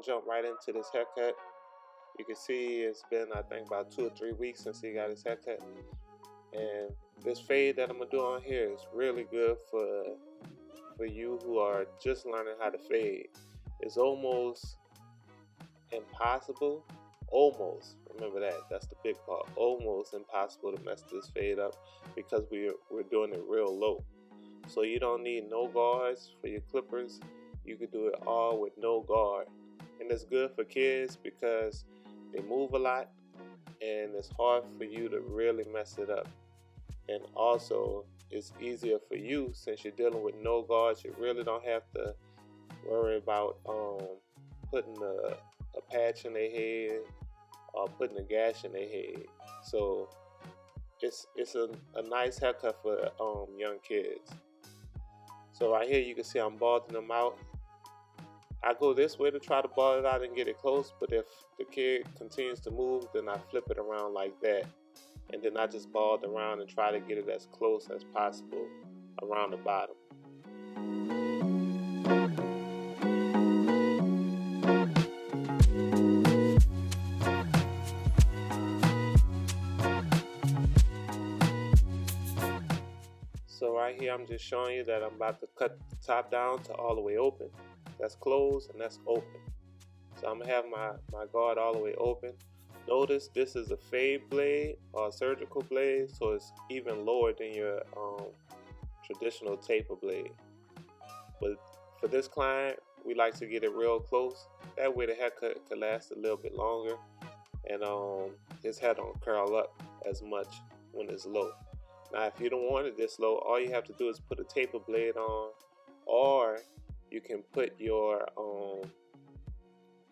jump right into this haircut. You can see it's been, I think, about 2 or 3 weeks since he got his haircut. And this fade that I'm gonna do on here is really good for you who are just learning how to fade. It's almost impossible. Almost, remember that's the big part. Almost impossible to mess this fade up because we're doing it real low. So you don't need no guards for your clippers. You can do it all with no guard. And it's good for kids because they move a lot and it's hard for you to really mess it up. And also it's easier for you since you're dealing with no guards. You really don't have to worry about putting a patch in their head or putting a gash in their head. So it's a nice haircut for young kids. So right here you can see I'm balding them out. I go this way to try to bald it out and get it close, but if the kid continues to move, then I flip it around like that, and then I just bald around and try to get it as close as possible around the bottom. So right here I'm just showing you that I'm about to cut the top down to all the way open. That's closed and that's open. So I'm gonna have my guard all the way open. Notice this is a fade blade or a surgical blade, so it's even lower than your traditional taper blade. But for this client, we like to get it real close. That way the haircut could last a little bit longer, and his hair don't curl up as much when it's low. Now, if you don't want it this low, all you have to do is put a taper blade on, or you can put your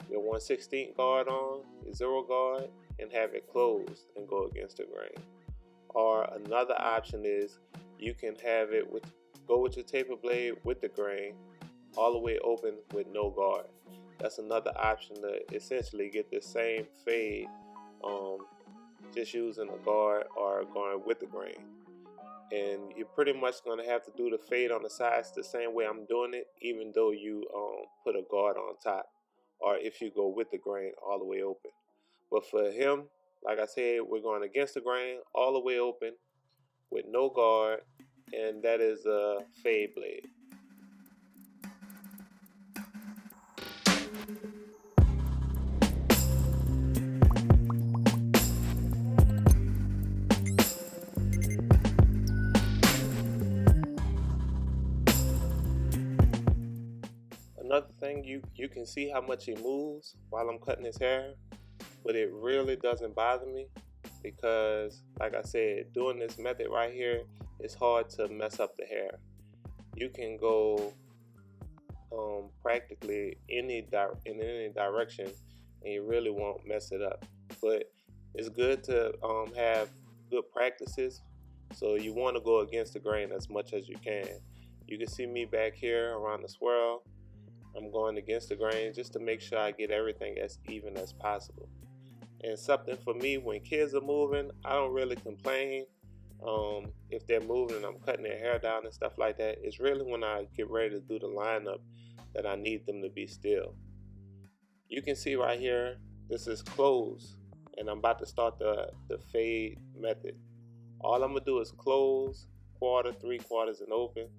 1/16 guard on, your 0 guard, and have it closed and go against the grain. Or another option is you can have it go with your taper blade with the grain all the way open with no guard. That's another option to essentially get the same fade, just using a guard or going with the grain. And you're pretty much going to have to do the fade on the sides the same way I'm doing it, even though you put a guard on top, or if you go with the grain all the way open. But for him, like I said, we're going against the grain all the way open with no guard, and that is a fade blade. Another thing, you can see how much he moves while I'm cutting his hair, but it really doesn't bother me because, like I said, doing this method right here, it's hard to mess up the hair. You can go practically in any direction and you really won't mess it up. But it's good to have good practices, so you want to go against the grain as much as you can. You can see me back here around the swirl. I'm going against the grain just to make sure I get everything as even as possible. And something for me, when kids are moving, I don't really complain if they're moving and I'm cutting their hair down and stuff like that. It's really when I get ready to do the lineup that I need them to be still. You can see right here, this is closed, and I'm about to start the fade method. All I'm gonna do is close, quarter, 3/4, and open.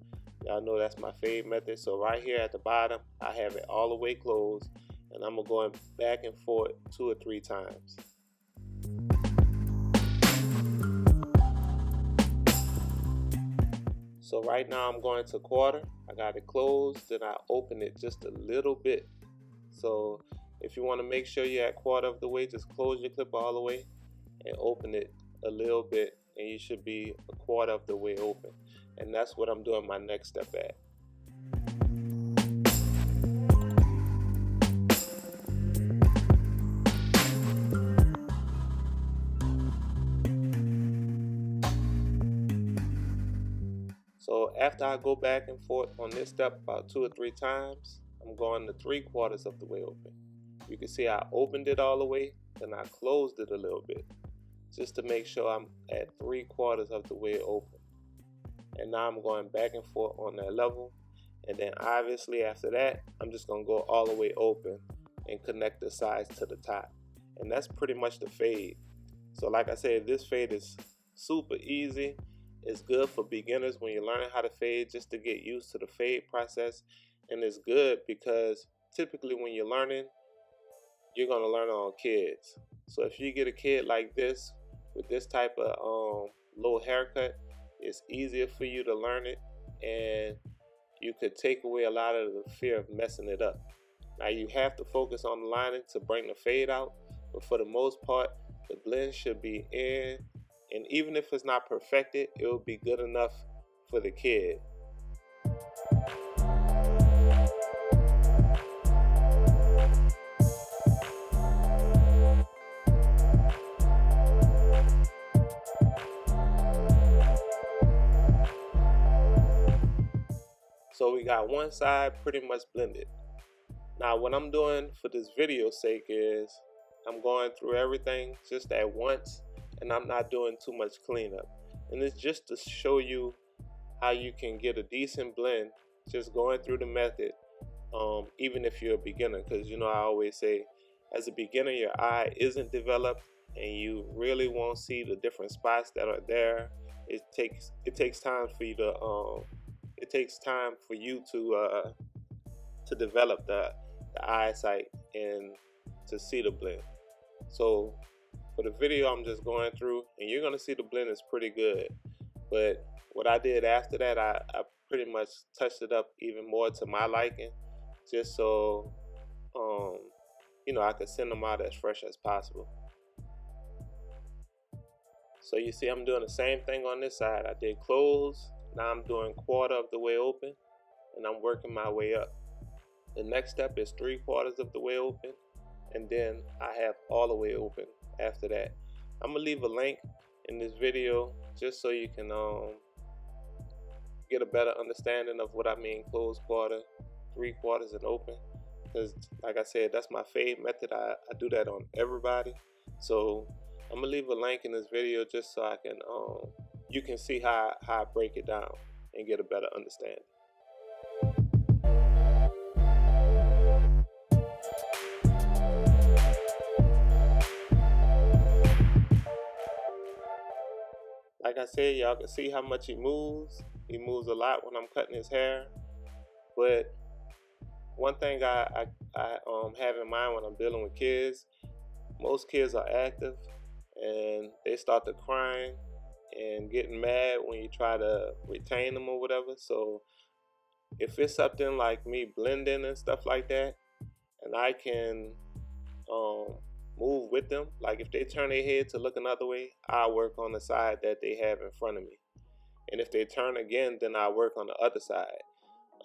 Y'all know that's my fade method. So right here at the bottom, I have it all the way closed, and I'm going back and forth 2 or 3 times. So right now I'm going to quarter. I got it closed, then I open it just a little bit. So if you want to make sure you're at quarter of the way, just close your clipper all the way and open it a little bit, and you should be a quarter of the way open. And that's what I'm doing my next step at. So after I go back and forth on this step about 2 or 3 times, I'm going to 3/4 of the way open. You can see I opened it all the way, then I closed it a little bit, just to make sure I'm at 3/4 of the way open. And now I'm going back and forth on that level, and then obviously after that I'm just gonna go all the way open and connect the sides to the top. And that's pretty much the fade. So like I said, this fade is super easy. It's good for beginners when you're learning how to fade, just to get used to the fade process. And it's good because typically when you're learning, you're going to learn on kids. So if you get a kid like this with this type of low haircut, it's easier for you to learn it, and you could take away a lot of the fear of messing it up. Now you have to focus on the lining to bring the fade out, but for the most part, the blend should be in, and even if it's not perfected, it will be good enough for the kid. So we got one side pretty much blended. Now what I'm doing for this video's sake is I'm going through everything just at once, and I'm not doing too much cleanup. And it's just to show you how you can get a decent blend just going through the method, even if you're a beginner. Because I always say, as a beginner, your eye isn't developed and you really won't see the different spots that are there. It takes time for you to develop the eyesight and to see the blend. So for the video, I'm just going through, and you're gonna see the blend is pretty good. But what I did after that, I pretty much touched it up even more to my liking, just so I could send them out as fresh as possible. So you see, I'm doing the same thing on this side. I did close. Now I'm doing quarter of the way open, and I'm working my way up. The next step is 3/4 of the way open, and then I have all the way open after that. I'm gonna leave a link in this video just so you can get a better understanding of what I mean close quarter, 3/4, and open. Because like I said, that's my fade method. I do that on everybody. So I'm gonna leave a link in this video just so I can you can see how I break it down and get a better understanding. Like I said, y'all can see how much he moves. He moves a lot when I'm cutting his hair. But one thing I have in mind when I'm dealing with kids, most kids are active and they start to crying and getting mad when you try to retain them or whatever. So if it's something like me blending and stuff like that, and I can move with them, like if they turn their head to look another way, I work on the side that they have in front of me. And if they turn again, then I work on the other side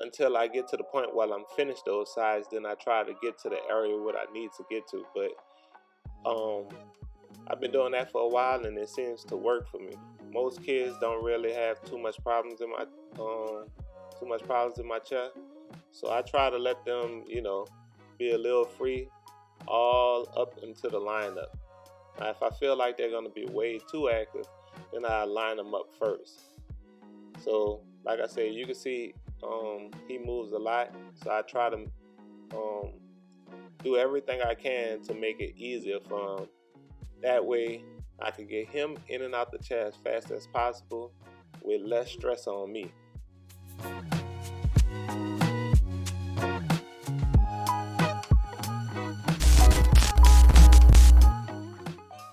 until I get to the point while I'm finished those sides. Then I try to get to the area what I need to get to. But I've been doing that for a while, and it seems to work for me. Most kids don't really have too much problems in my chair, so I try to let them, be a little free all up into the lineup. Now, if I feel like they're going to be way too active, then I line them up first. So, like I said, you can see he moves a lot, so I try to do everything I can to make it easier for him. That way, I can get him in and out the chair as fast as possible with less stress on me.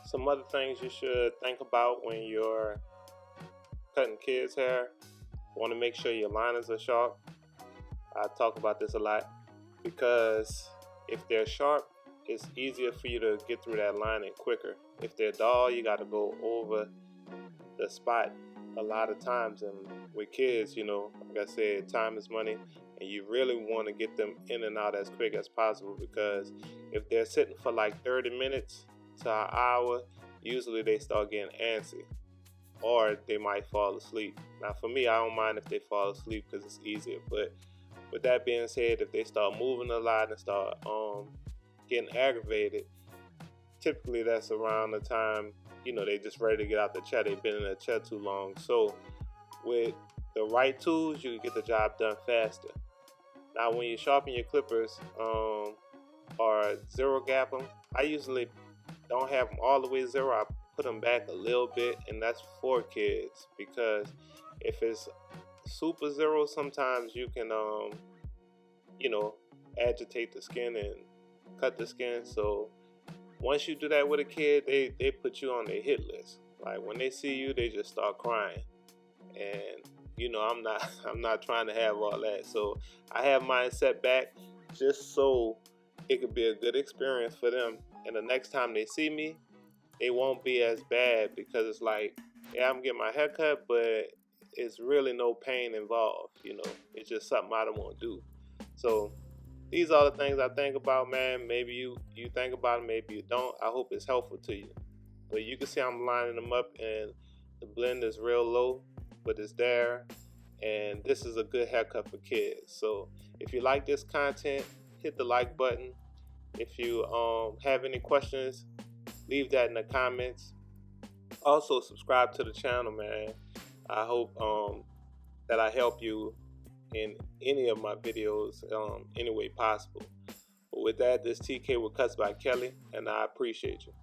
Some other things you should think about when you're cutting kids' hair. You want to make sure your liners are sharp. I talk about this a lot because if they're sharp, it's easier for you to get through that lining quicker. If they're dull, you got to go over the spot a lot of times. And with kids, like I said, time is money, and you really want to get them in and out as quick as possible, because if they're sitting for like 30 minutes to an hour, usually they start getting antsy, or they might fall asleep. Now for me, I don't mind if they fall asleep because it's easier. But with that being said, if they start moving a lot and start getting aggravated, typically that's around the time they just ready to get out the chair. They've been in the chair too long. So with the right tools, you can get the job done faster. Now when you sharpen your clippers, or zero gap them. I usually don't have them all the way zero. I put them back a little bit, and that's for kids, because if it's super zero, sometimes you can agitate the skin and cut the skin. So once you do that with a kid, they put you on their hit list. Like when they see you, they just start crying. And I'm not I'm not trying to have all that. So I have mine set back just so it could be a good experience for them. And the next time they see me, it won't be as bad, because it's like, yeah, I'm getting my hair cut, but it's really no pain involved. It's just something I don't want to do. So these are the things I think about, man. Maybe you think about it, maybe you don't. I hope it's helpful to you. But you can see I'm lining them up, and the blend is real low, but it's there. And this is a good haircut for kids. So if you like this content, hit the like button. If you have any questions, leave that in the comments. Also, subscribe to the channel, man. I hope that I help you in any of my videos any way possible. But with that, this TK with Cuts by Kelly, and I appreciate you.